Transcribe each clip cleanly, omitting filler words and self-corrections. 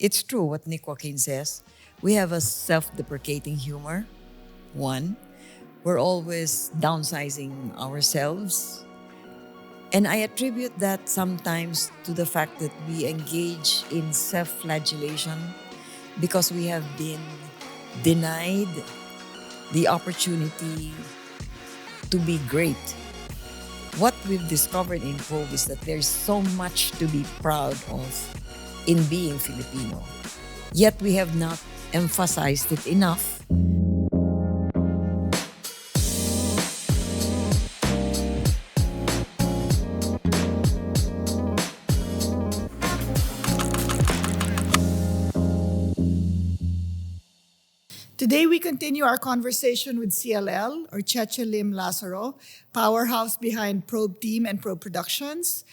it's true what Nick Joaquin says. We have a self-deprecating humor. One, we're always downsizing ourselves. And I attribute that sometimes to the fact that we engage in self-flagellation because we have been denied the opportunity to be great. What we've discovered in Probe is that there's so much to be proud of in being Filipino. Yet we have not emphasized it enough. Today, we continue our conversation with CLL, or Cheche Lazaro, powerhouse behind Probe Team and Probe Productions.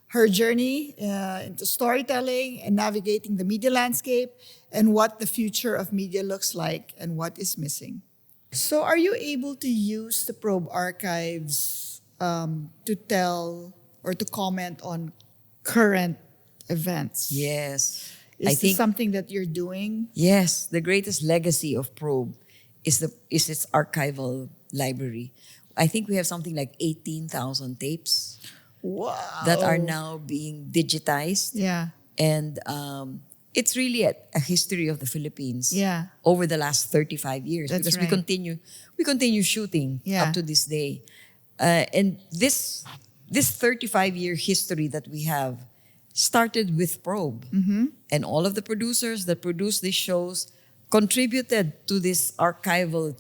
Her journey into storytelling and navigating the media landscape, and what the future of media looks like and what is missing. So, are you able to use the Probe archives to tell or to comment on current events? Yes. Is this something that you're doing? Yes, the greatest legacy of Probe is its archival library. I think we have something like 18,000 tapes Wow. that are now being digitized. Yeah. And it's really a history of the Philippines Yeah. over the last 35 years. That's because right. we continue shooting Yeah. up to this day. And this 35-year history that we have started with Probe. Mm-hmm. And all of the producers that produce these shows contributed to this archival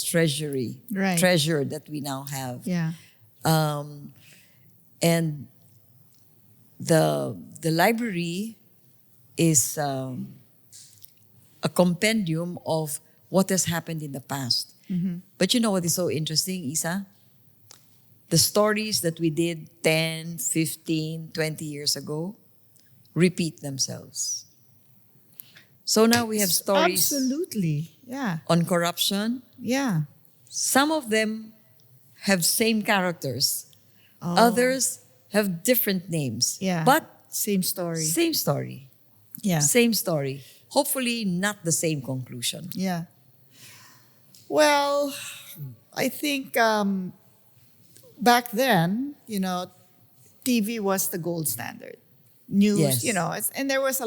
Right. treasure that we now have. Yeah. And the library is a compendium of what has happened in the past. Mm-hmm. But you know what is so interesting, Isa? The stories that we did 10, 15, 20 years ago repeat themselves. So now we have stories Absolutely. Yeah. on corruption. Yeah. Some of them have same characters. Oh. Others have different names. Yeah. But Same story. same story. Yeah. Same story. Hopefully not the same conclusion. Yeah. Well, I think back then, TV was the gold standard. News, Yes. and there was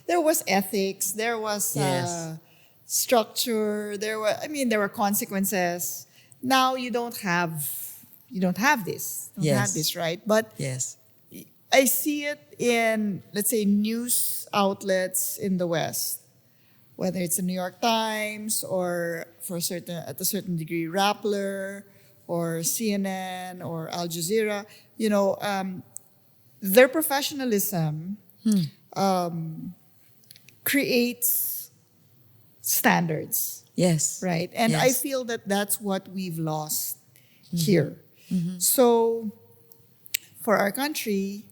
there was ethics, there was Yes. structure, there were consequences. Now you don't have this. Don't have Yes. this, right? But Yes. I see it in, let's say, news outlets in the West, whether it's the New York Times or at a certain degree, Rappler or CNN or Al Jazeera. Their professionalism creates standards, Yes. right? And Yes. I feel that that's what we've lost here. So for our country,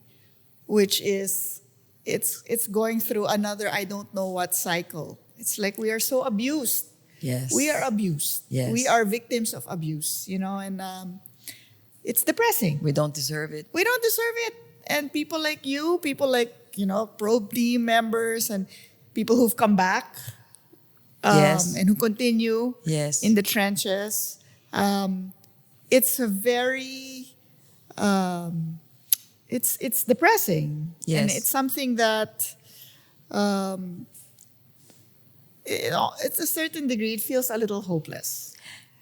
which is it's going through another I don't know what cycle. It's like we are so abused. Yes. We are abused. Yes. We are victims of abuse, and it's depressing. We don't deserve it. We don't deserve it. And people like you, people like, Probe Team members and people who've come back Yes. and who continue Yes. in the trenches. It's a very, it's depressing. Yes. And it's something that, it's a certain degree, it feels a little hopeless.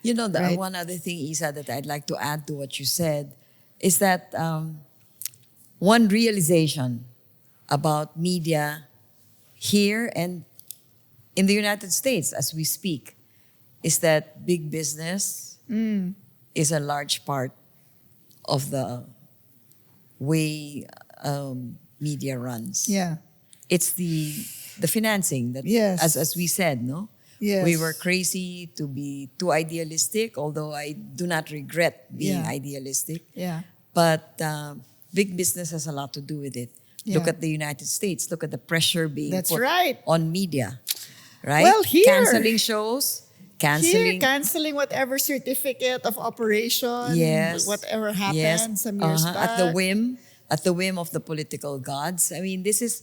Right. One other thing, Isa, that I'd like to add to what you said is that one realization about media here and in the United States as we speak is that big business is a large part of the way media runs. Yeah. It's the financing that, Yes. as we said, no? Yes. We were crazy to be too idealistic, although I do not regret being Yeah. idealistic. Yeah. But big business has a lot to do with it. Yeah. Look at the United States. Look at the pressure being That's put right. on media, right? Well, here- Canceling shows, Here, canceling whatever certificate of operation, yes, whatever happened yes, some years back. at the whim of the political gods. I mean, this is,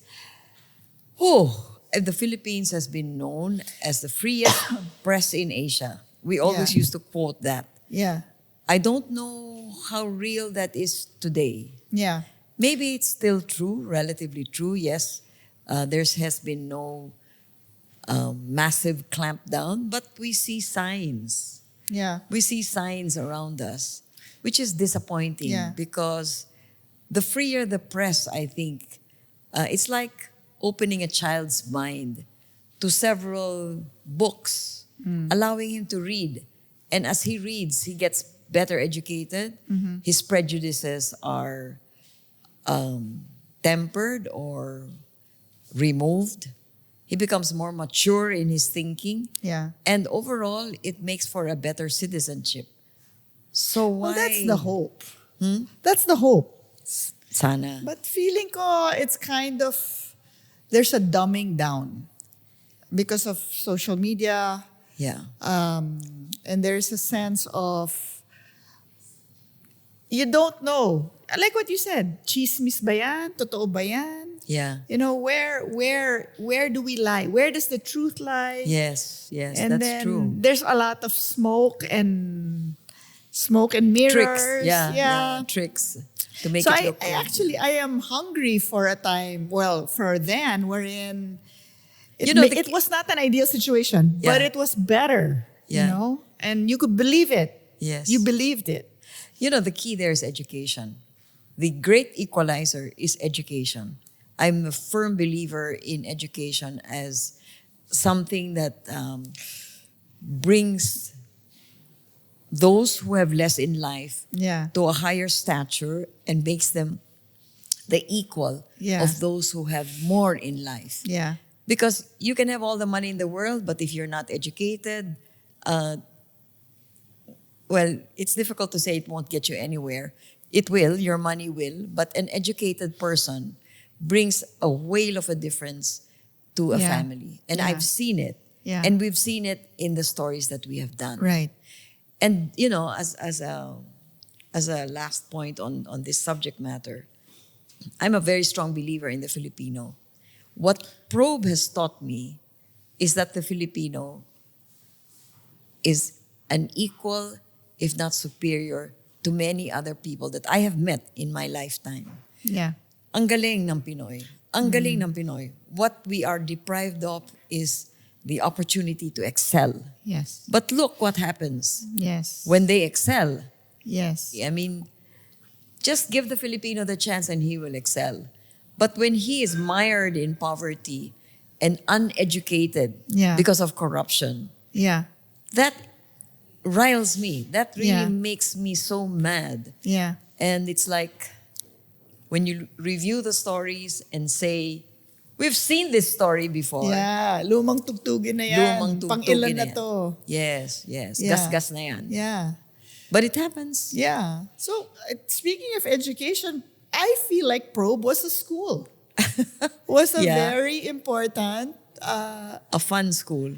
the Philippines has been known as the freest press in Asia. We always Yeah. used to quote that. Yeah. I don't know how real that is today. Yeah. Maybe it's still true, relatively true, yes. There has been no massive clampdown, but we see signs. Yeah. We see signs around us, which is disappointing Yeah. because the freer the press, I think, it's like opening a child's mind to several books, allowing him to read. And as he reads, he gets better educated. His prejudices are tempered or removed. He becomes more mature in his thinking. Yeah. And overall, it makes for a better citizenship. So why? Well, that's the hope. That's the hope. Sana. But feeling ko, it's kind of, there's a dumbing down because of social media. Yeah. And there's a sense of, you don't know. Like what you said, chismis ba yan? Totoo ba yan? Yeah. You know, where do we lie? Where does the truth lie? Yes, And that's then true. there's a lot of smoke and mirrors. Tricks. Yeah. Tricks to make So it look I am hungry for a time, for then, wherein it, You know, it was not an ideal situation, but Yeah. it was better, Yeah. you know? And you could believe it. Yes. You believed it. You know, the key there is education. The great equalizer is education. I'm a firm believer in education as something that brings those who have less in life Yeah. to a higher stature and makes them the equal Yeah. of those who have more in life. Yeah. Because you can have all the money in the world, but if you're not educated, well, it's difficult to say it won't get you anywhere. It will, your money will, but an educated person brings a whale of a difference to a Yeah. family. And Yeah. I've seen it. Yeah. And we've seen it in the stories that we have done. Right. And, you know, as a last point on this subject matter, I'm a very strong believer in the Filipino. What Probe has taught me is that the Filipino is an equal, if not superior, to many other people that I have met in my lifetime. Yeah. Ang galing ng Pinoy. Ang galing ng Pinoy. What we are deprived of is the opportunity to excel. Yes. But look what happens Yes. when they excel. Yes. I mean, just give the Filipino the chance and he will excel. But when he is mired in poverty and uneducated Yeah. because of corruption, Yeah. that riles me. That really Yeah. makes me so mad. Yeah. And it's like when you review the stories and say, we've seen this story before. Yeah. Lumang tugtugin na yan. Lumang tugtugin Pang-ilan na na yan. to. Yes. Yeah. Gas-gas na yan. Yeah. But it happens. Yeah. So, speaking of education, I feel like Probe was a school. Was a Yeah. very important. A fun school.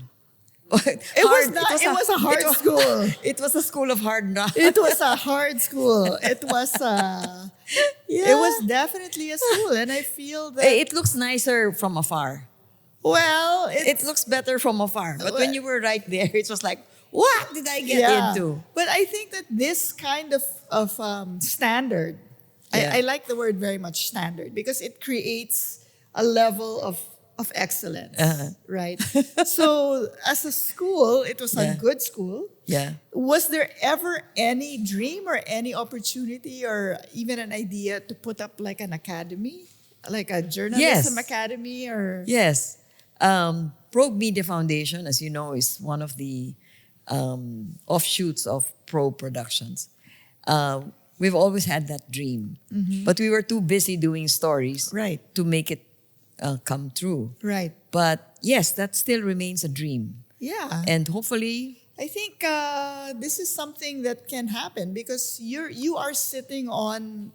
It was a hard school. It was a school of hard knocks. It was a hard school. It was Yeah. It was definitely a school, and I feel that It looks nicer from afar. well, It looks better from afar. But when you were right there, it was like, what did I get into? But I think that this kind of standard, Yeah. I like the word very much standard because it creates a level of excellence, right? So as a school, it was a Yeah. good school. Yeah. Was there ever any dream or any opportunity or even an idea to put up like an academy, like a journalism academy or Yes. Probe Media Foundation, as you know, is one of the offshoots of Probe Productions. We've always had that dream. But we were too busy doing stories Right. to make it come true. right? But yes, that still remains a dream. Yeah. And hopefully, I think this is something that can happen because you are sitting on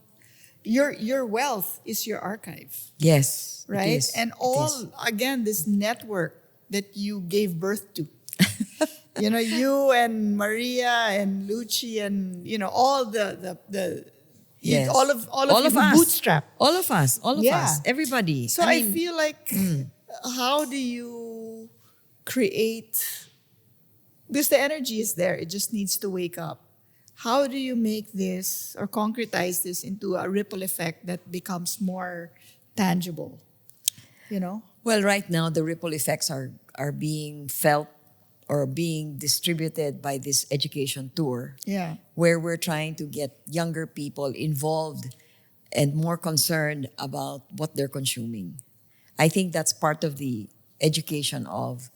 your wealth is your archive, yes. it right? is. And It all is. again this network that you gave birth to. You know, you and Maria and Lucci and all the Yes. all of you us. bootstrap. All of us. Yeah. Everybody. So I mean, feel like how do you create, because the energy is there, it just needs to wake up. How do you make this or concretize this into a ripple effect that becomes more tangible? You know? Well, right now the ripple effects are being felt or being distributed by this education tour, Yeah. where we're trying to get younger people involved and more concerned about what they're consuming. I think that's part of the education of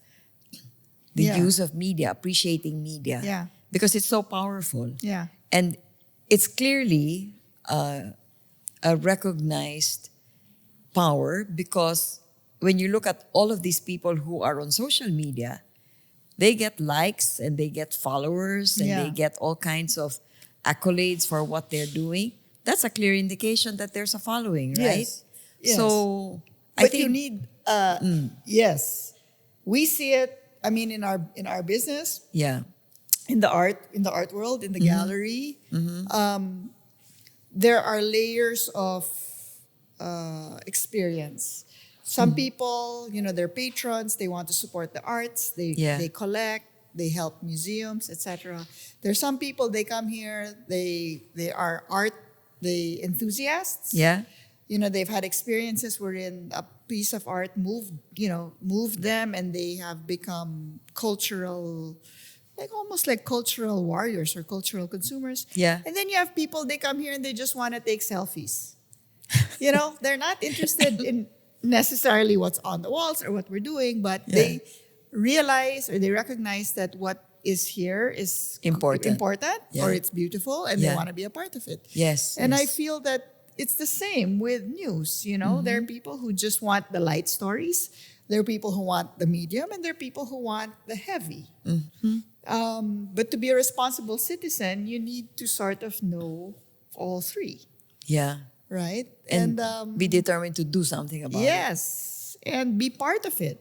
the Yeah. use of media, appreciating media, Yeah. because it's so powerful. Yeah. And it's clearly a recognized power, because when you look at all of these people who are on social media, they get likes and they get followers and Yeah. they get all kinds of accolades for what they're doing. That's a clear indication that there's a following, right? Yes. Yes. So I But think you need yes. We see it, I mean, in our business, yeah, in the art world, in the Mm-hmm. gallery, there are layers of experience. Some people, they're patrons. They want to support the arts. Yeah. They collect. They help museums, etc. There's some people, they come here. They are art. They enthusiasts. yeah, They've had experiences wherein a piece of art moved them, and they have become cultural, almost like cultural warriors or cultural consumers. Yeah. And then you have people, they come here and they just want to take selfies. They're not interested in necessarily what's on the walls or what we're doing, but Yeah. they realize or they recognize that what is here is Important. Yeah. or it's beautiful, and Yeah. they want to be a part of it. yes. And I yes. feel that it's the same with news. There are people who just want the light stories. There are people who want the medium, and there are people who want the heavy. But to be a responsible citizen, you need to sort of know all three, yeah. right? And be determined to do something about it. yes, and be part of it.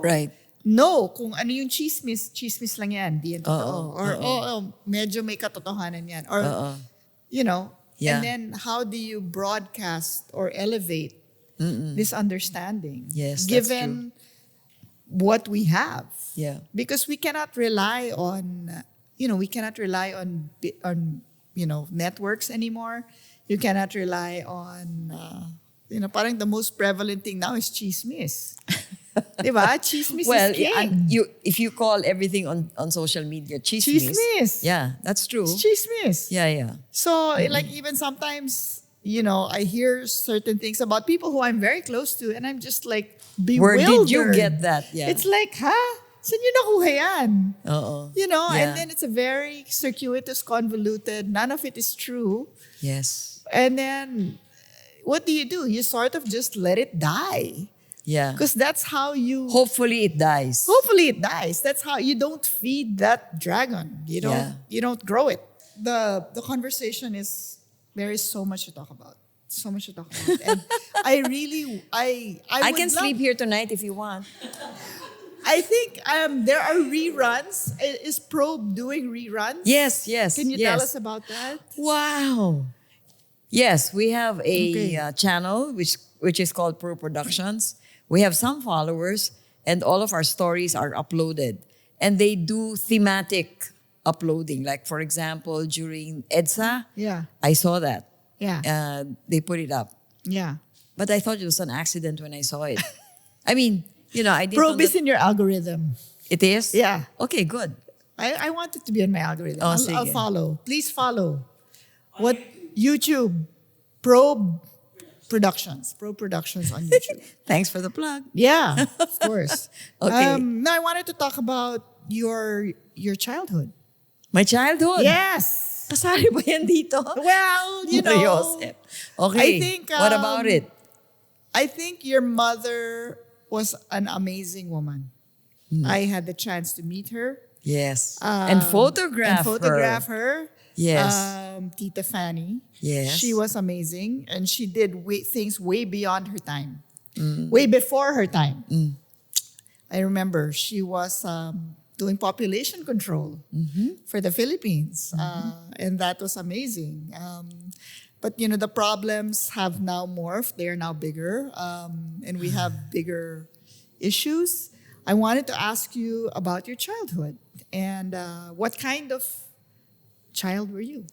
Right. No, kung ano yung chismis lang yan, di yan totoo. Oo, Or, oo. medyo may katotohanan yan. Or, Oo. Yeah. and then how do you broadcast or elevate this understanding? Yes, that's given what we have. Yeah. Because we cannot rely on, networks anymore. You cannot rely on, parang the most prevalent thing now is chismis. Diba? Chismis Well, is king. if you call everything on social media chismis. Chismis. Yeah, that's true. It's chismis. Yeah, yeah. So, even sometimes, I hear certain things about people who I'm very close to, and I'm just like Where bewildered. did you get that? Yeah. It's like, saan nyo nakuha yan? Uh-oh. And Yeah. then it's a very circuitous, convoluted, none of it is true. Yes. And then, what do? You sort of just let it die. Yeah. Because that's how you... Hopefully it dies. Hopefully it dies. That's how you don't feed that dragon. Yeah. You don't grow it. The conversation is, there is so much to talk about. So much to talk about. And I really I I would can love- sleep here tonight if you want. I think there are reruns. Is Probe doing reruns? Yes, yes. Can you yes. tell us about that? Wow. Yes, we have a Okay. channel which is called Pro Productions. We have some followers, and all of our stories are uploaded. And they do thematic uploading. Like, for example, during EDSA, Yeah. I saw that. Yeah. They put it up. Yeah. But I thought it was an accident when I saw it. I mean, I didn't Probe know is in your algorithm. It is? Yeah. Okay, good. I want it to be in my algorithm. Oh, I'll sige. follow. Please follow. What YouTube? Probe Productions. Probe Productions on YouTube. Thanks for the plug. Yeah, of course. Okay. Now I wanted to talk about your childhood. My childhood. Yes. Kasali ba yan dito? Well, Joseph. Okay. I think, what about it? I think your mother was an amazing woman. I had the chance to meet her. Yes. And photograph her. Yes. Tita Fanny. Yes. She was amazing, and she did things way beyond her time, way before her time. I remember she was doing population control for the Philippines, and that was amazing. But the problems have now morphed; they are now bigger, and we have bigger issues, I wanted to ask you about your childhood and what kind of child were you?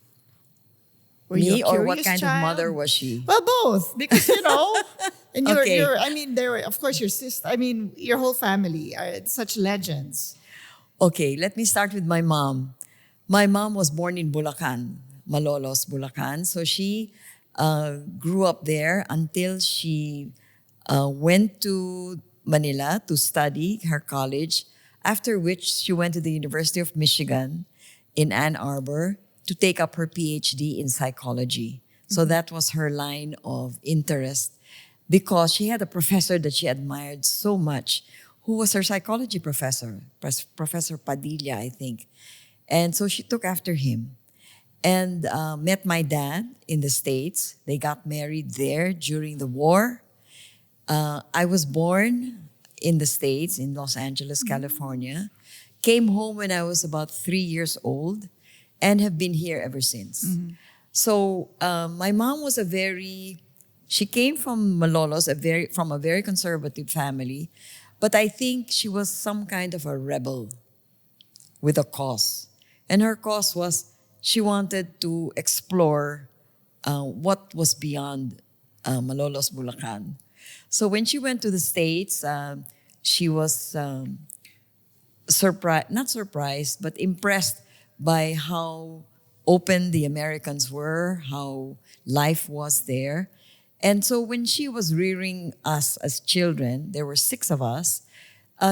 Were you a Me, or what curious kind of child? mother was she? Well, both, because and Okay. I mean, there were, of course, your sister. I mean, your whole family are such legends. Okay, let me start with my mom. My mom was born in Bulacan, Malolos, Bulacan. So she grew up there until she went to Manila to study her college, after which she went to the University of Michigan in Ann Arbor to take up her PhD in psychology. So that was her line of interest, because she had a professor that she admired so much, who was her psychology professor, Professor Padilla, I think. And so she took after him and met my dad in the States. They got married there during the war. I was born in the States, in Los Angeles, California. Came home when I was about 3 years old and have been here ever since. So my mom was she came from Malolos, from a very conservative family, but I think she was some kind of a rebel with a cause. And her cause was she wanted to explore what was beyond Malolos, Bulacan. So when she went to the States, she was surprised, not surprised, but impressed by how open the Americans were, how life was there. And so when she was rearing us as children, there were 6 of us,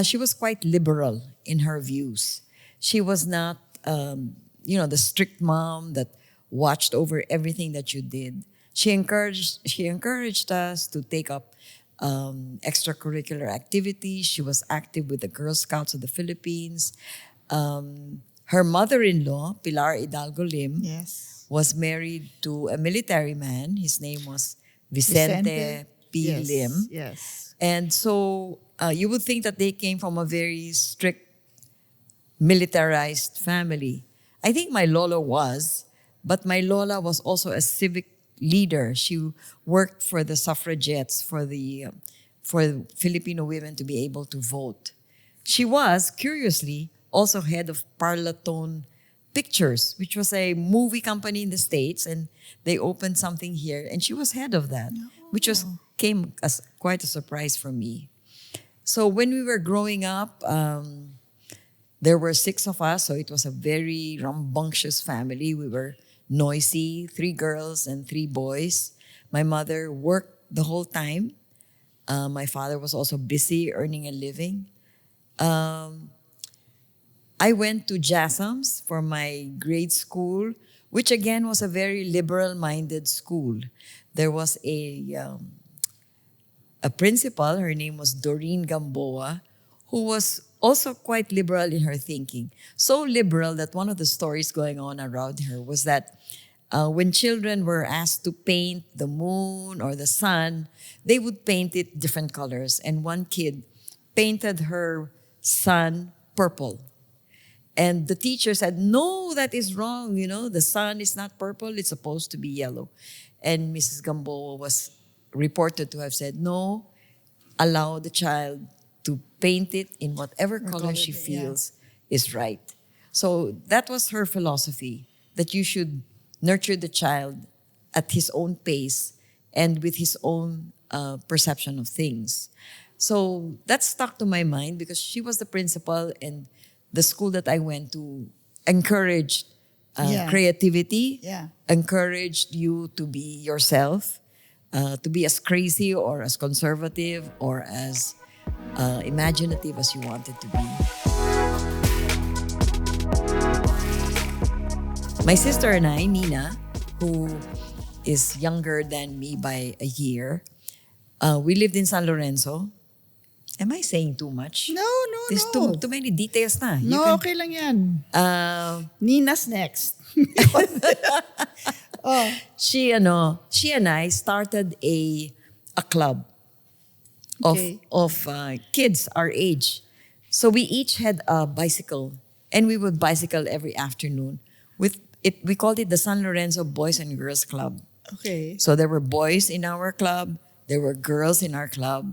she was quite liberal in her views. She was not, the strict mom that watched over everything that you did. She encouraged us to take up extracurricular activities. She was active with the Girl Scouts of the Philippines. Her mother-in-law, Pilar Hidalgo Lim, Yes. was married to a military man. His name was Vicente. Vicente P. Yes. Lim. Yes. And so you would think that they came from a very strict, militarized family. I think my Lola was, but my Lola was also a civic leader. She worked for the suffragettes, for Filipino women to be able to vote. She was, curiously, also head of Parlatone Pictures, which was a movie company in the States, and they opened something here, and she was head of that, which came as quite a surprise for me. So when we were growing up, there were 6 of us, so it was a very rambunctious family. We were noisy, 3 girls and 3 boys. My mother worked the whole time. My father was also busy earning a living. I went to JASAMS for my grade school, which again was a very liberal-minded school. There was a principal, her name was Doreen Gamboa, who was also quite liberal in her thinking. So liberal that one of the stories going on around her was that when children were asked to paint the moon or the sun, they would paint it different colors. And one kid painted her sun purple. And the teacher said, no, that is wrong. The sun is not purple. It's supposed to be yellow. And Mrs. Gamboa was reported to have said, no, allow the child to paint it in whatever color she feels is right. So that was her philosophy, that you should nurture the child at his own pace and with his own perception of things. So that stuck to my mind because she was the principal, and the school that I went to encouraged creativity, encouraged you to be yourself, to be as crazy or as conservative or as imaginative as you wanted to be. My sister and I, Nina, who is younger than me by a year, we lived in San Lorenzo. Am I saying too much? No. There's too many details na. No, okay lang yan. Nina's next. She and I started a club of kids our age. So we each had a bicycle, and we would bicycle every afternoon. We called it the San Lorenzo Boys and Girls Club. Okay. So there were boys in our club, there were girls in our club.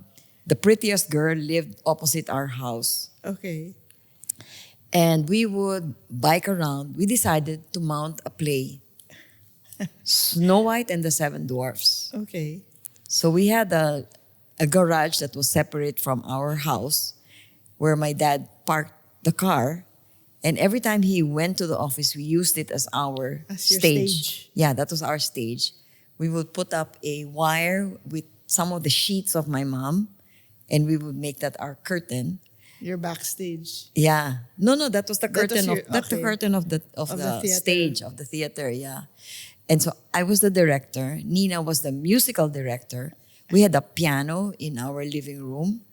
the prettiest girl lived opposite our house. Okay. And we would bike around. We decided to mount a play, Snow White and the Seven Dwarfs. Okay. So we had a garage that was separate from our house where my dad parked the car. And every time he went to the office, we used it as our As your stage. stage. Yeah, that was our stage. We would put up a wire with some of the sheets of my mom, and we would make that our curtain. You're backstage. Yeah. No, that was the That was curtain your- that's the okay. curtain of the the theater. stage of the theater, yeah. And so I was the director, Nina was the musical director. We had a piano in our living room,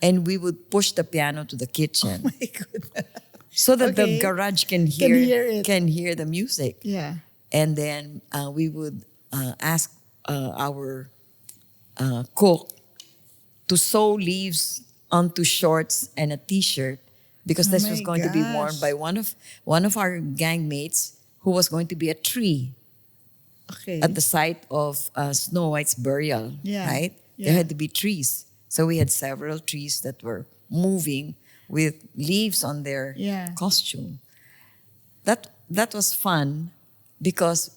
and we would push the piano to the kitchen My goodness. so that the Okay. garage can hear hear it. the music. Yeah. And then we would ask our cook to sew leaves onto shorts and a t-shirt because Oh this my was going to be worn gosh. by one of our gang mates who was going to be a tree Okay. at the site of Snow White's burial, Yeah. right? Yeah. There had to be trees. So we had several trees that were moving with leaves on their Yeah. costume. That was fun because,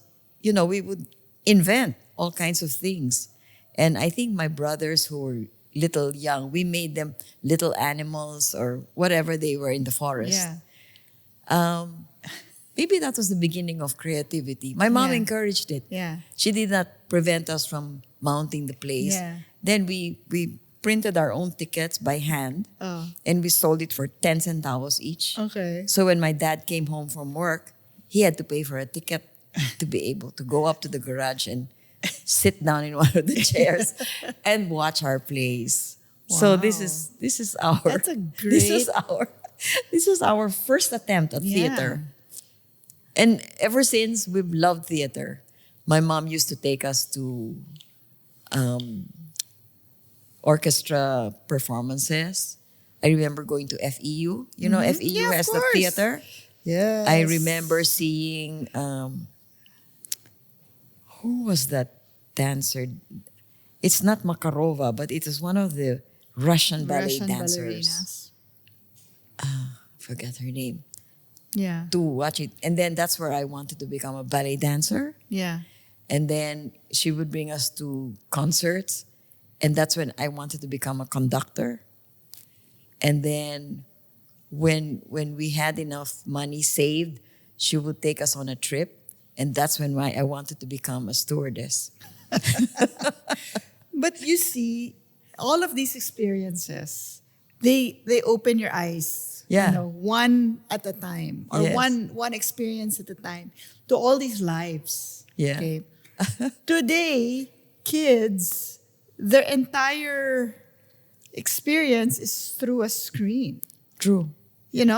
we would invent all kinds of things. And I think my brothers who were little young, we made them little animals or whatever they were in the forest. Yeah. Maybe that was the beginning of creativity. My mom Yeah. encouraged it. Yeah. She did not prevent us from mounting the plays. Yeah. Then we printed our own tickets by hand Oh. and we sold it for 10 centavos each. Okay. So when my dad came home from work, he had to pay for a ticket to be able to go up to the garage and sit down in one of the chairs and watch our plays. So this Wow. is our That's a this was our first attempt at Yeah. theater. And ever since we've loved theater. My mom used to take us to orchestra performances. I remember going to FEU. You know, FEU Yeah, of has the course. theater. Yes. I remember seeing who was that dancer? It's not Makarova, but it was one of the Russian ballet Russian dancers. ballerinas. Forget her name. Yeah. To watch it, and then that's where I wanted to become a ballet dancer. Yeah. And then she would bring us to concerts, and that's when I wanted to become a conductor. And then when we had enough money saved, she would take us on a trip, and that's when I wanted to become a stewardess. But you see, all of these experiences, they open your eyes. Yeah. One at a time, or Yes. one experience at a time, to all these lives. Yeah. Okay. Today, kids, their entire experience is through a screen. True.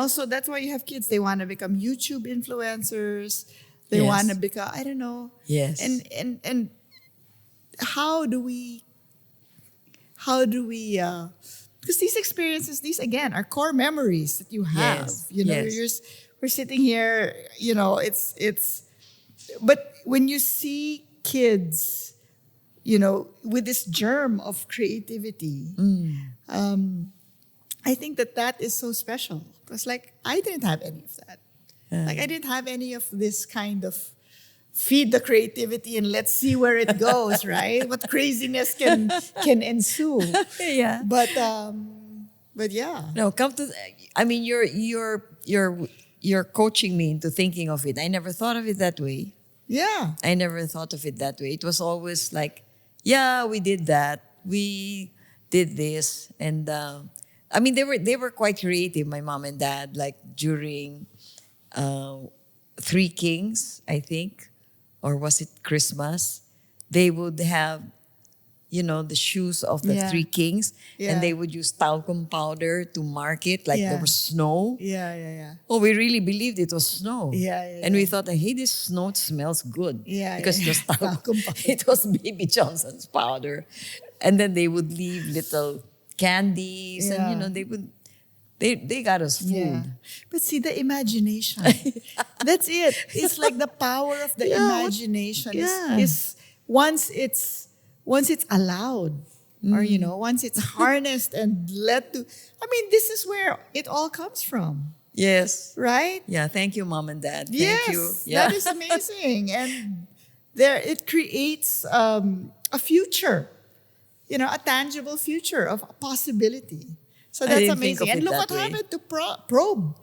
So that's why you have kids. They want to become YouTube influencers. They Yes. want to become, I don't know. Yes. And how do we because these experiences, these again are core memories that you have. Yes. Yes. We're sitting here, it's but when you see kids, with this germ of creativity, I think that is so special. Because I didn't have any of that. I didn't have any of this kind of feed the creativity and let's see where it goes, right? What craziness can ensue. Yeah. But yeah. No, I mean, you're coaching me into thinking of it. I never thought of it that way. Yeah. I never thought of it that way. It was always like, yeah, we did that. We did this. And I mean, they were quite creative, my mom and dad, like during Three Kings, I think, or was it Christmas? They would have, the shoes of the Yeah. Three Kings, Yeah. and they would use talcum powder to mark it like Yeah. there was snow. Yeah. Oh, we really believed it was snow. Yeah, And we thought, hey, this snow smells good. Yeah, Because yeah. it was Talcum powder. it was Baby Johnson's powder. And then they would leave little candies Yeah. and they got us food. Yeah. But see the imagination. That's it. It's like the power of the Yeah, imagination yeah. is once it's allowed, or once it's harnessed and led to, I mean, this is where it all comes from, Yes. right? Yeah. Thank you, mom and dad. Thank you. Yes, Yeah. that is amazing. And there it creates a future, a tangible future of a possibility. So I that's didn't think amazing. of And it look that what way. happened to Probe.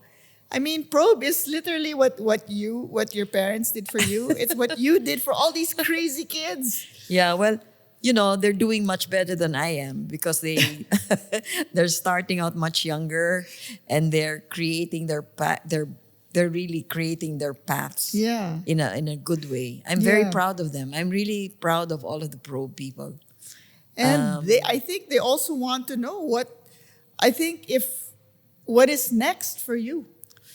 I mean, Probe is literally what your parents did for you. It's what you did for all these crazy kids. Yeah, well, they're doing much better than I am because they're starting out much younger, and they're creating they're really creating their paths. Yeah. In a good way. I'm very Yeah. proud of them. I'm really proud of all of the pro people. And I think they also want to know what is next for you.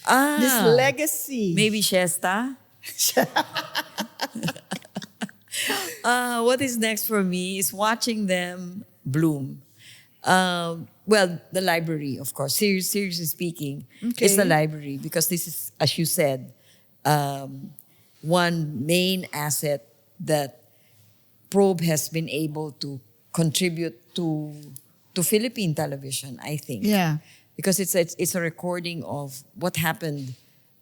This legacy. Maybe Shesta. What is next for me is watching them bloom. Well, the library, of course. Seriously speaking, Okay. it's the library because this is, as you said, one main asset that Probe has been able to contribute to Philippine television, I think. Yeah. Because it's a recording of what happened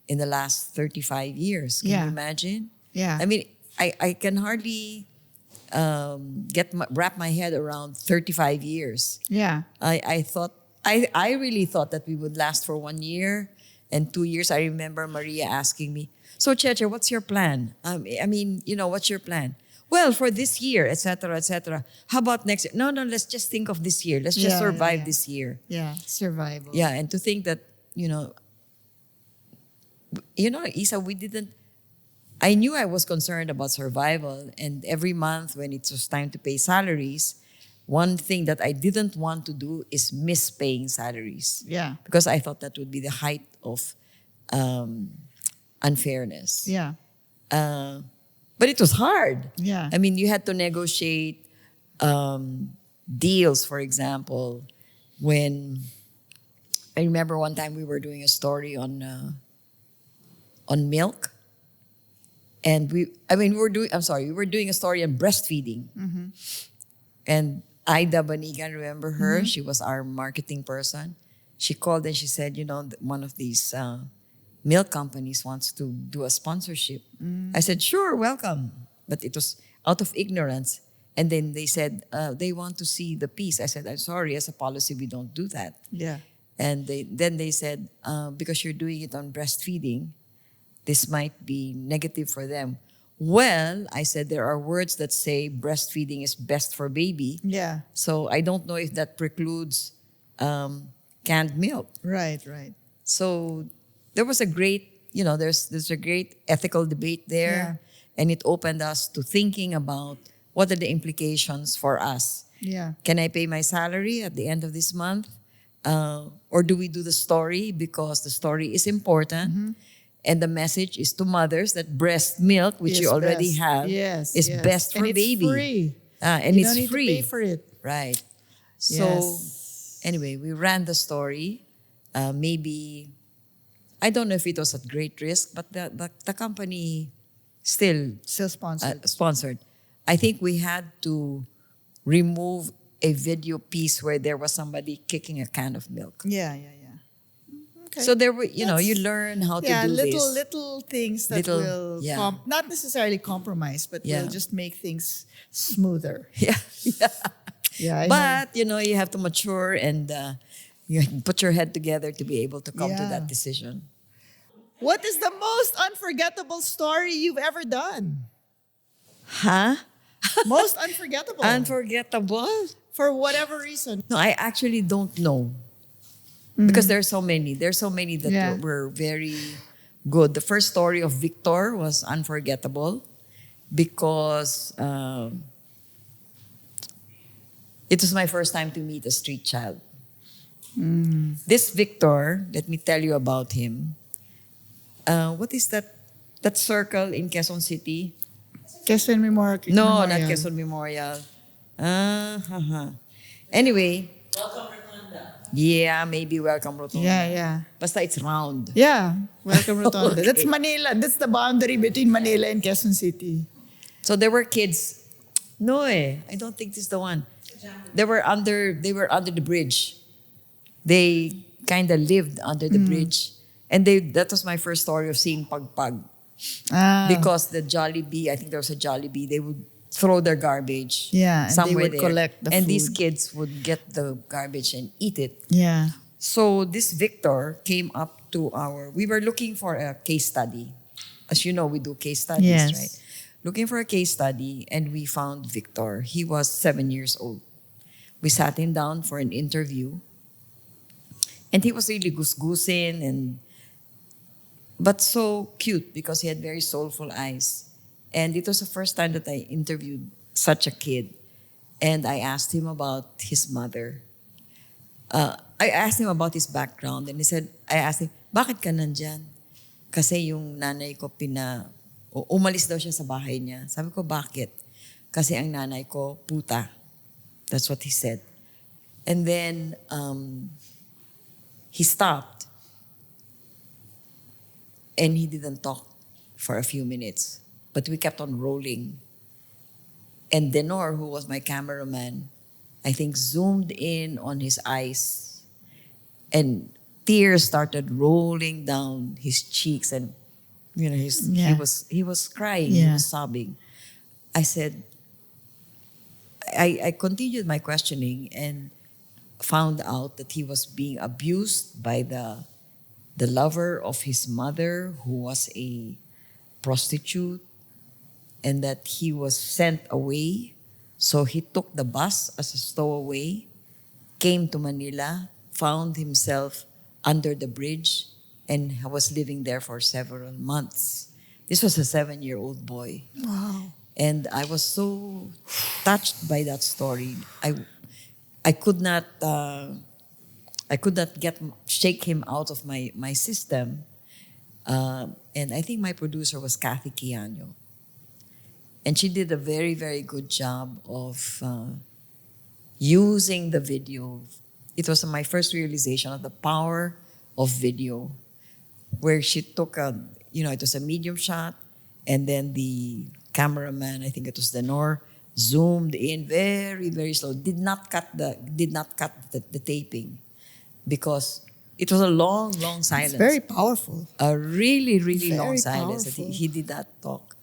in the last 35 years. Can Yeah. you imagine? Yeah. I mean, I can hardly wrap my head around 35 years. Yeah. I really thought that we would last for 1 year and 2 years. I remember Maria asking me, "So Cheche, what's your plan? What's your plan?" Well, for this year, etc., etc. How about next year? No, let's just think of this year. Let's just Yeah, survive yeah. this year. Yeah. Survival. Yeah, and to think that, Isa, we didn't. I knew I was concerned about survival, and every month when it was time to pay salaries, one thing that I didn't want to do is miss paying salaries. Yeah. Because I thought that would be the height of unfairness. Yeah. But it was hard. Yeah. I mean, you had to negotiate deals, for example, when I remember one time we were doing a story on milk. And we were doing a story on breastfeeding. Mm-hmm. And Ida Banigan, remember her? She was our marketing person. She called and she said, one of these milk companies wants to do a sponsorship. I said, sure, welcome. But it was out of ignorance. And then they said, they want to see the piece. I said, I'm sorry, as a policy, we don't do that. Yeah. And then they said, because you're doing it on breastfeeding, this might be negative for them. Well, I said, there are words that say breastfeeding is best for baby. Yeah. So I don't know if that precludes canned milk. Right. Right. So there was a great, there's a great ethical debate there. And it opened us to thinking about what are the implications for us. Yeah. Can I pay my salary at the end of this month? Or do we do the story because the story is important? And the message is to mothers that breast milk, which you already have, is best for and baby. It's free. And You it's don't need free. to pay for it. Right. So anyway, we ran the story. Maybe, I don't know if it was at great risk, but the company still sponsored. sponsored. I think we had to remove a video piece where there was somebody kicking a can of milk. Yeah. Okay. So there were, you learn how to do this. little things that will not necessarily compromise, but will just make things smoother. Yeah. Yeah. I know. But, you have to mature and you put your head together to be able to come to that decision. What is the most unforgettable story you've ever done? Huh? Most unforgettable. Unforgettable? For whatever reason. No, I actually don't know. Because there are so many. There are so many that were very good. The first story of Victor was unforgettable because it was my first time to meet a street child. This Victor, let me tell you about him. What is that circle in Quezon City? Quezon Memorial. No, not Quezon Memorial. Anyway. Yeah, maybe Welcome Rotonda. Yeah. Basta it's round. Yeah, Welcome Rotonda. Okay. That's Manila. That's the boundary between Manila and Quezon City. So there were kids. No I don't think this is the one. They were under the bridge. They kind of lived under the bridge. And that was my first story of seeing pagpag. Ah, Because the Jollibee, I think there was a Jollibee, they would throw their garbage yeah, and they somewhere would there. collect the and food. these kids would get the garbage and eat it. Yeah. So this Victor came up to we were looking for a case study. As you know, we do case studies, Yes. right? Looking for a case study, and we found Victor. He was 7 years old. We sat him down for an interview, and he was really goose-goosing but so cute because he had very soulful eyes. And it was the first time that I interviewed such a kid. And I asked him about his mother. I asked him about his background, and I asked him, bakit ka nandyan? Kasi yung nanay ko umalis daw siya sa bahay niya. Sabi ko, bakit? Kasi ang nanay ko, puta. That's what he said. And then, he stopped. And he didn't talk for a few minutes. But we kept on rolling. And Denor, who was my cameraman, I think zoomed in on his eyes. And tears started rolling down his cheeks. And, Yeah. he was crying. He Yeah. was sobbing. I said, I continued my questioning and found out that he was being abused by the lover of his mother, who was a prostitute, and that he was sent away. So he took the bus as a stowaway, came to Manila, found himself under the bridge, and was living there for several months. This was a 7-year-old boy. Wow. And I was so touched by that story. I could not shake him out of my system. And I think my producer was Kathy Quiano. And she did a very, very good job of using the video. It was my first realization of the power of video, where she took it was a medium shot, and then the cameraman, I think it was Denor, zoomed in very, very slow. Did not cut the taping, because it was a long, long silence. It's very powerful. A really, really Very long silence. That powerful. he did not talk.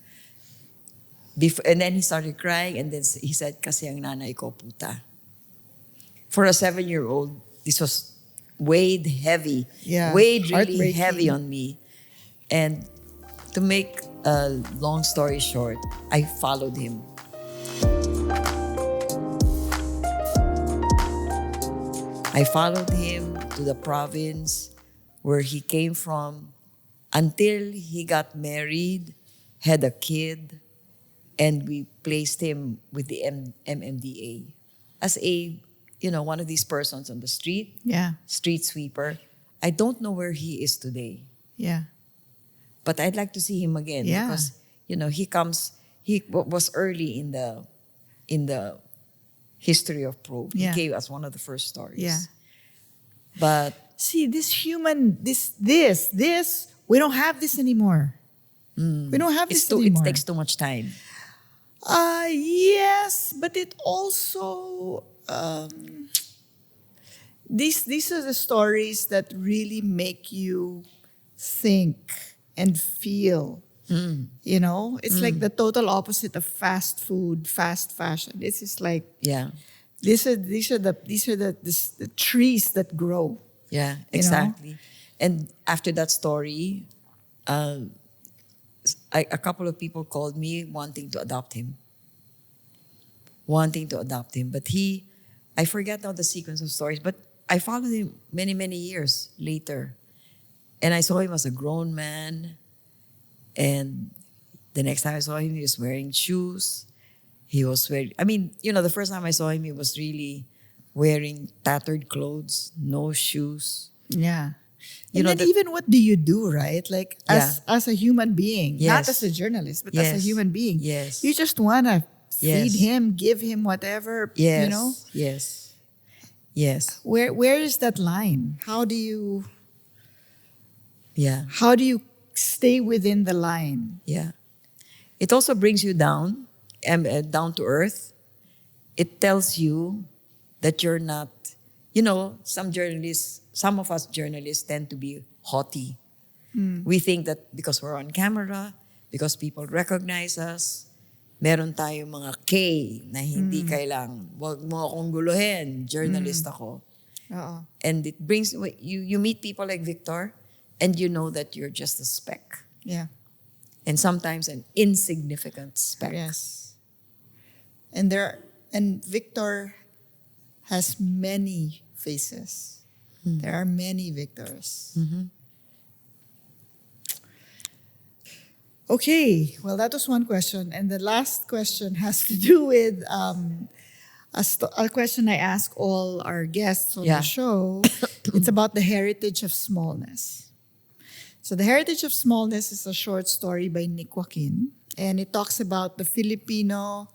And then he started crying, and then he said, kasi ang nanay ko puta. For a 7-year-old, this was weighed heavy. Yeah, Weighed really heartbreaking. heavy on me. And to make a long story short, I followed him. I followed him to the province where he came from until he got married, had a kid, and we placed him with the MMDA as one of these persons on the street, Yeah. street sweeper. I don't know where he is today, Yeah. but I'd like to see him again, Yeah. because he was early in the history of Probe. Yeah. He came as one of the first stories. Yeah. But See, this, we don't have this anymore. We don't have this it anymore. takes too much time. Yes, but it also these are the stories that really make you think and feel. It's like the total opposite of fast food, fast fashion. This is like Yeah. these are the trees that grow. Yeah, know? exactly. And after that story, a couple of people called me wanting to adopt him. But I forget now the sequence of stories, but I followed him many, many years later. And I saw him as a grown man. And the next time I saw him, he was wearing shoes. He was wearing, the first time I saw him, he was really wearing tattered clothes, no shoes. Yeah. You And know, then the- even what do you do, right? Like as a human being, not Yes. as a journalist, but as a Yes. human being. Yes. You just wanna feed Yes. him, give him whatever, Yes. Yes. Yes. Where is that line? How do you Yeah. stay within the line? Yeah. It also brings you down to earth. it tells you that you're not, some of us journalists tend to be haughty. We think that because we're on camera, because people recognize us, meron tayong mga K na hindi kailang, wag mo akong guluhin, journalist ako. Oo. And it brings, you meet people like Victor, and you know that you're just a speck. Yeah. And sometimes an insignificant speck. Yes. And Victor has many faces. There are many Victors. Okay, well, that was one question. And the last question has to do with a question I ask all our guests on Yeah. the show. It's about the heritage of smallness. So, The Heritage of Smallness is a short story by Nick Joaquin. And it talks about the Filipino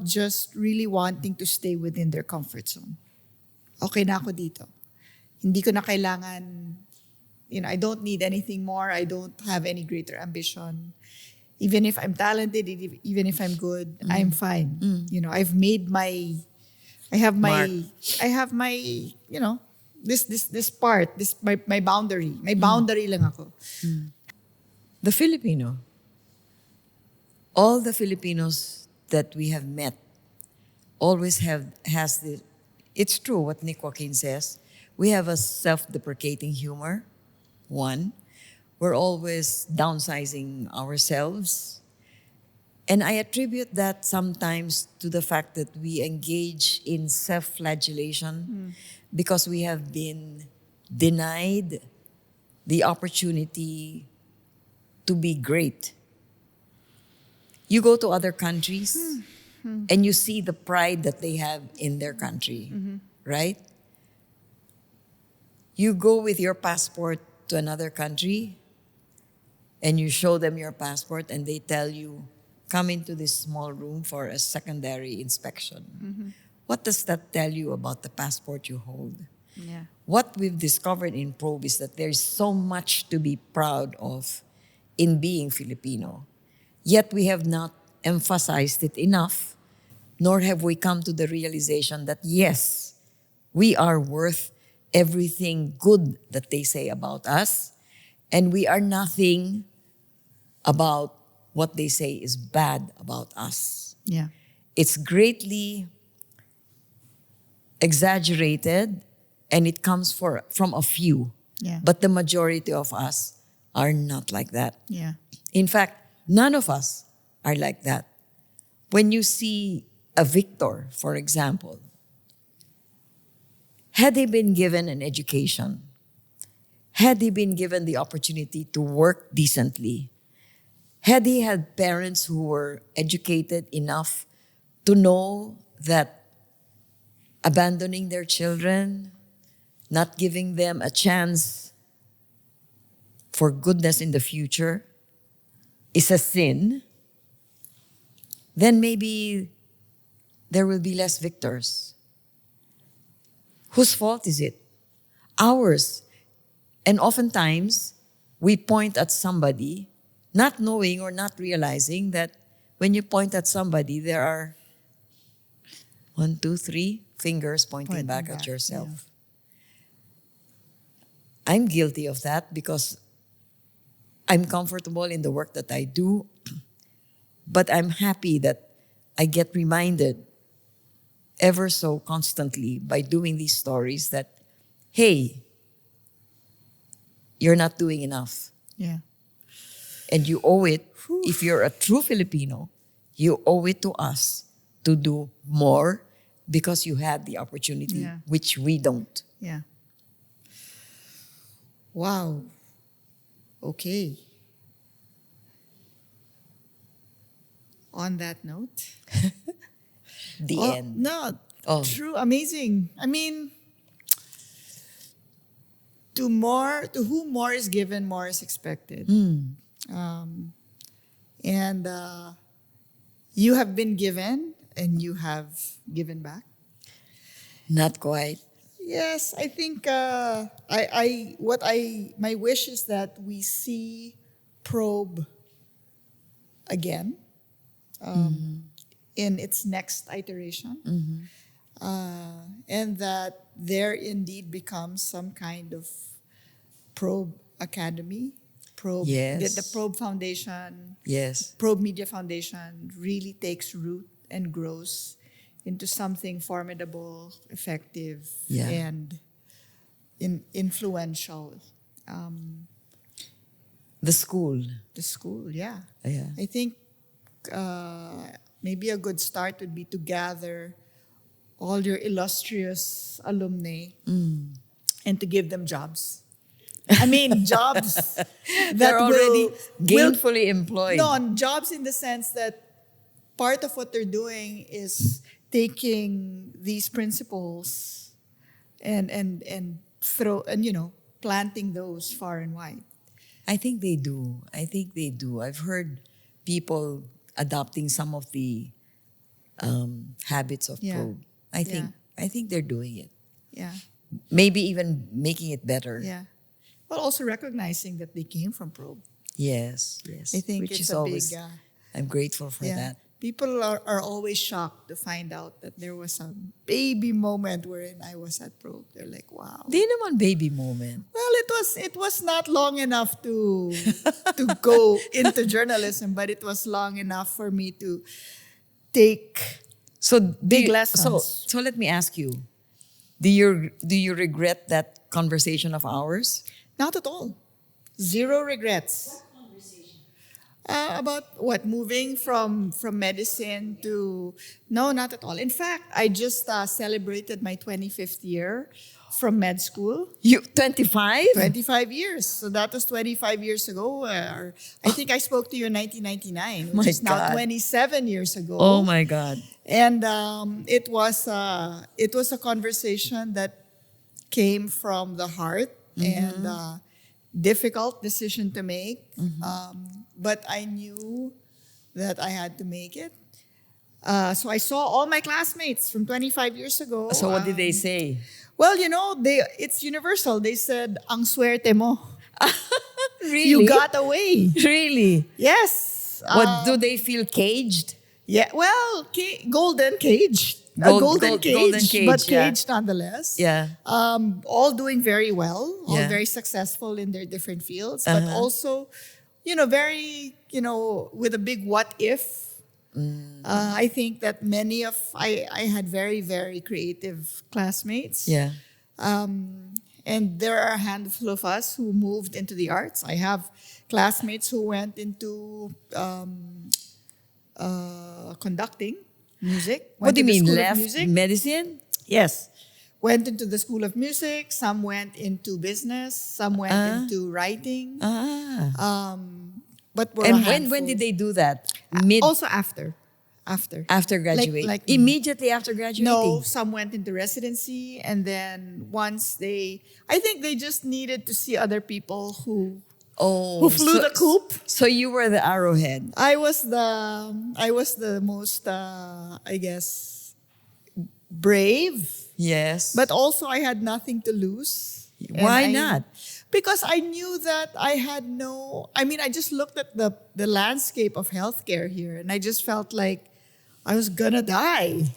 just really wanting to stay within their comfort zone. Okay na ako dito. Hindi ko na kailangan, I don't need anything more. I don't have any greater ambition. Even if I'm talented, even if I'm good, I'm fine. I've made I have Mark. my, this part, my boundary. May boundary lang ako. The Filipino, all the Filipinos that we have met always has the, it's true what Nick Joaquin says, we have a self-deprecating humor, one. We're always downsizing ourselves. And I attribute that sometimes to the fact that we engage in self-flagellation because we have been denied the opportunity to be great. You go to other countries and you see the pride that they have in their country, right? You go with your passport to another country and you show them your passport and they tell you, come into this small room for a secondary inspection. What does that tell you about the passport you hold? Yeah. What we've discovered in Probe is that there's so much to be proud of in being Filipino. Yet we have not emphasized it enough, nor have we come to the realization that yes, we are worth everything good that they say about us, and we are nothing about what they say is bad about us. Yeah. It's greatly exaggerated and it comes from a few. Yeah. But the majority of us are not like that. Yeah. In fact, none of us are like that. When you see a Victor, for example, had he been given an education, had he been given the opportunity to work decently, had he had parents who were educated enough to know that abandoning their children, not giving them a chance for goodness in the future is a sin, then maybe there will be less victors. Whose fault is it? Ours. And oftentimes, we point at somebody, not knowing or not realizing that when you point at somebody, there are 1, 2, 3 fingers pointing back at yourself. Yeah. I'm guilty of that because I'm comfortable in the work that I do, but I'm happy that I get reminded ever so constantly by doing these stories that, hey, you're not doing enough. Yeah. And you owe it, if you're a true Filipino, you owe it to us to do more because you had the opportunity, Yeah. which we don't. Yeah. Wow. Okay. On that note. The end. No, Oh. true, amazing. I mean, to whom more is given, more is expected. And you have been given, and you have given back. Not quite. Yes, I think my wish is that we see Probe again. in its next iteration. And that there indeed becomes some kind of probe academy, probe, Yes. the Probe Foundation, Yes. Probe Media Foundation really takes root and grows into something formidable, effective, Yeah. and influential. The school. The school, yeah. Yeah. I think maybe a good start would be to gather all your illustrious alumni and to give them jobs. I mean, jobs that They're already will gainfully employed. no, jobs in the sense that part of what they're doing is taking these principles and planting those far and wide. I think they do. I think they do. I've heard people adopting some of the habits of Yeah. probe. I think they're doing it. Yeah, Maybe even making it better. yeah. But also recognizing that they came from probe. Yes, yes. I think Which it's is a always, big. I'm grateful for Yeah. that. People are always shocked to find out that there was a baby moment wherein I was at Probe. They're like, wow. Di naman baby moment. Well, it was not long enough to go into journalism, but it was long enough for me to take So big So, lessons. so let me ask you, do you regret that conversation of ours? Not at all. Zero regrets. About what? Moving from medicine to... No, not at all. In fact, I just celebrated my 25th year from med school. You 25? 25 years. So that was 25 years ago. I think I spoke to you in 1999, which My is now God. 27 years ago. Oh my God. And it was a conversation that came from the heart and difficult decision to make. But I knew that I had to make it. So I saw all my classmates from 25 years ago. So what did they say? Well, it's universal. They said, "Ang suerte mo. Really? You got away." Really? Yes. What do they feel caged? Yeah. Well, golden cage. Golden Golden cage, but yeah. caged nonetheless. Yeah. All doing very well. All Yeah. very successful in their different fields, but also, very, with a big what if. I think that I had very, very creative classmates. Yeah. And there are a handful of us who moved into the arts. I have classmates who went into conducting music. What do you Went to the mean? School of Left Music. medicine? Yes. Went into the School of Music. Some went into business. Some went into writing. But were a And when handful. did they do that? Mid Also after. after graduating? like- Immediately after graduating? No, some went into residency, and then I think they just needed to see other people who Oh, flew the coop. So you were the arrowhead. I was the most, I guess, brave, Yes. but also I had nothing to lose. And Why not? Because I knew that I had I just looked at the landscape of healthcare here, and I just felt like I was gonna die,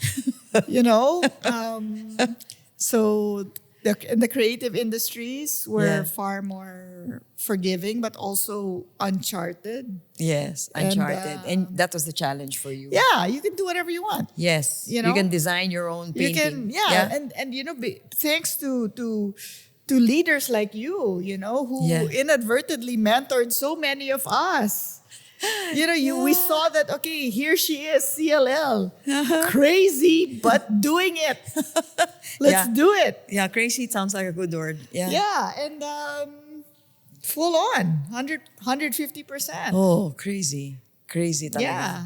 So the creative industries were Yeah. far more forgiving, but also uncharted. Yes, And, uncharted. And that was the challenge for you. Yeah, you can do whatever you want. Yes. You You, know? can design your own You painting. can, and thanks to leaders like you, who Yeah. inadvertently mentored so many of us. We saw that, okay, here she is, CLL, crazy, but doing it. Let's Yeah. do it. Yeah, crazy sounds like a good word. Yeah. Yeah, and full on, 150%. Oh, crazy. Crazy talaga. Yeah.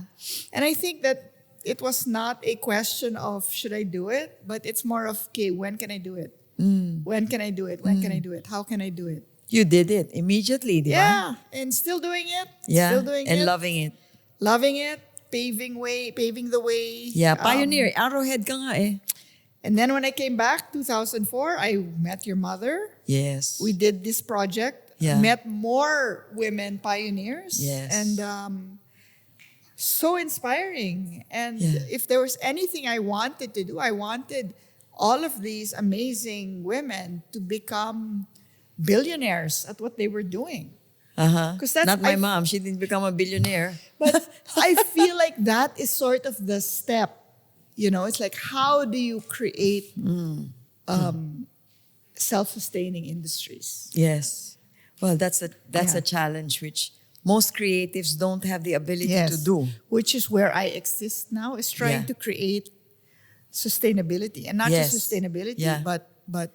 And I think that it was not a question of should I do it, but it's more of, okay, when can I do it? When can I do it? When can I do it? How can I do it? You did it immediately, di ba? Yeah. And still doing it. Yeah. Still doing and it. loving it. Loving it. Paving the way. Yeah, pioneer. Arrowhead ka nga eh. And then when I came back, 2004, I met your mother. Yes. We did this project. Yeah. Met more women pioneers. Yes. And so inspiring. And Yeah. if there was anything I wanted to do, I wanted all of these amazing women to become billionaires at what they were doing. Uh-huh. 'Cause that's- Not my I- mom. She didn't become a billionaire. But I feel like that is sort of the step. It's like, how do you create self-sustaining industries? Yes. Well, that's a Yeah. challenge which most creatives don't have the ability to do. Which is where I exist now, is trying Yeah. to create sustainability. And not Yes. just sustainability, Yeah. but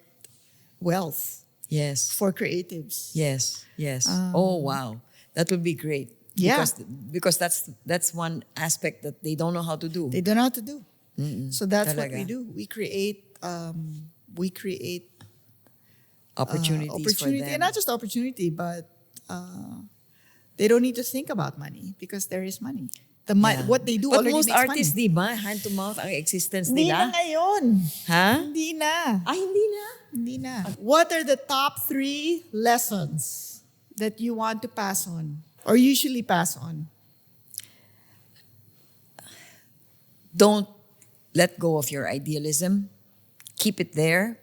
wealth Yes. for creatives. Yes. Yes. Oh wow. That would be great. Yeah. Because that's one aspect that they don't know how to do. They don't know how to do. So that's what Talaga. we do. We create Opportunities for them. and not just opportunity, but they don't need to think about money because there is money. Yeah. What they do But already most makes artists, money. di ba, hand to mouth ang existence Hindi na nila. ngayon. Ha? Hindi na. Hindi na. Hindi na. What are the top 3 lessons that you want to pass on or usually pass on? Don't let go of your idealism. Keep it there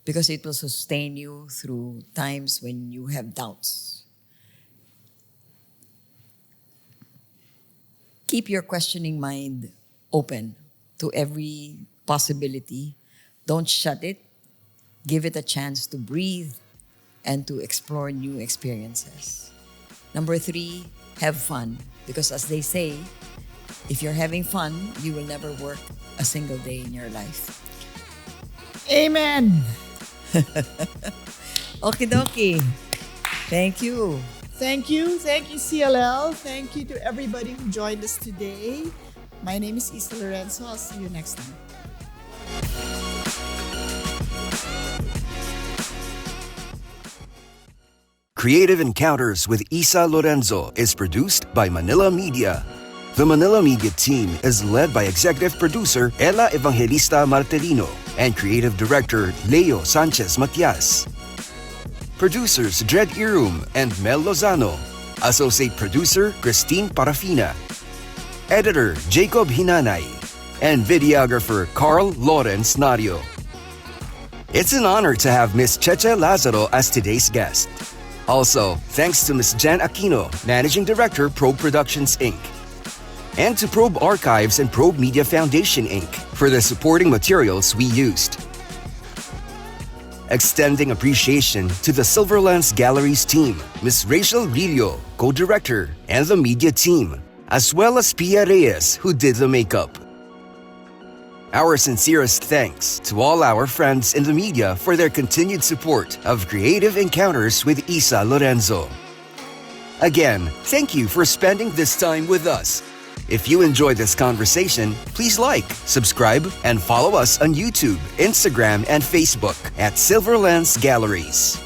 because it will sustain you through times when you have doubts. Keep your questioning mind open to every possibility. Don't shut it. Give it a chance to breathe and to explore new experiences. Number 3, have fun. Because as they say, if you're having fun, you will never work a single day in your life. Amen. Okie dokie. Thank you. Thank you. Thank you, CLL. Thank you to everybody who joined us today. My name is Lorenzo. I'll see you next time. Creative Encounters with Lorenzo is produced by Manila Media. The Manila Media team is led by executive producer Ella Evangelista Martelino and creative director Leo Sanchez Matias. Producers Dred Irum and Mel Lozano. Associate producer Christine Parafina. Editor Jacob Hinanay. And videographer Carl Lawrence Nario. It's an honor to have Miss Cheche Lazaro as today's guest. Also, thanks to Ms. Jan Aquino, Managing Director, Probe Productions, Inc. And to Probe Archives and Probe Media Foundation, Inc. for the supporting materials we used. Extending appreciation to the Silverlens Gallery's team, Ms. Rachel Rillo, co-director, and the media team, as well as Pia Reyes, who did the makeup. Our sincerest thanks to all our friends in the media for their continued support of Creative Encounters with Lorenzo. Again, thank you for spending this time with us. If you enjoyed this conversation, please like, subscribe, and follow us on YouTube, Instagram, and Facebook at Silverlens Galleries.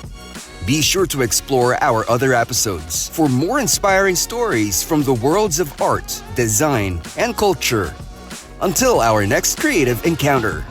Be sure to explore our other episodes for more inspiring stories from the worlds of art, design, and culture. Until our next creative encounter.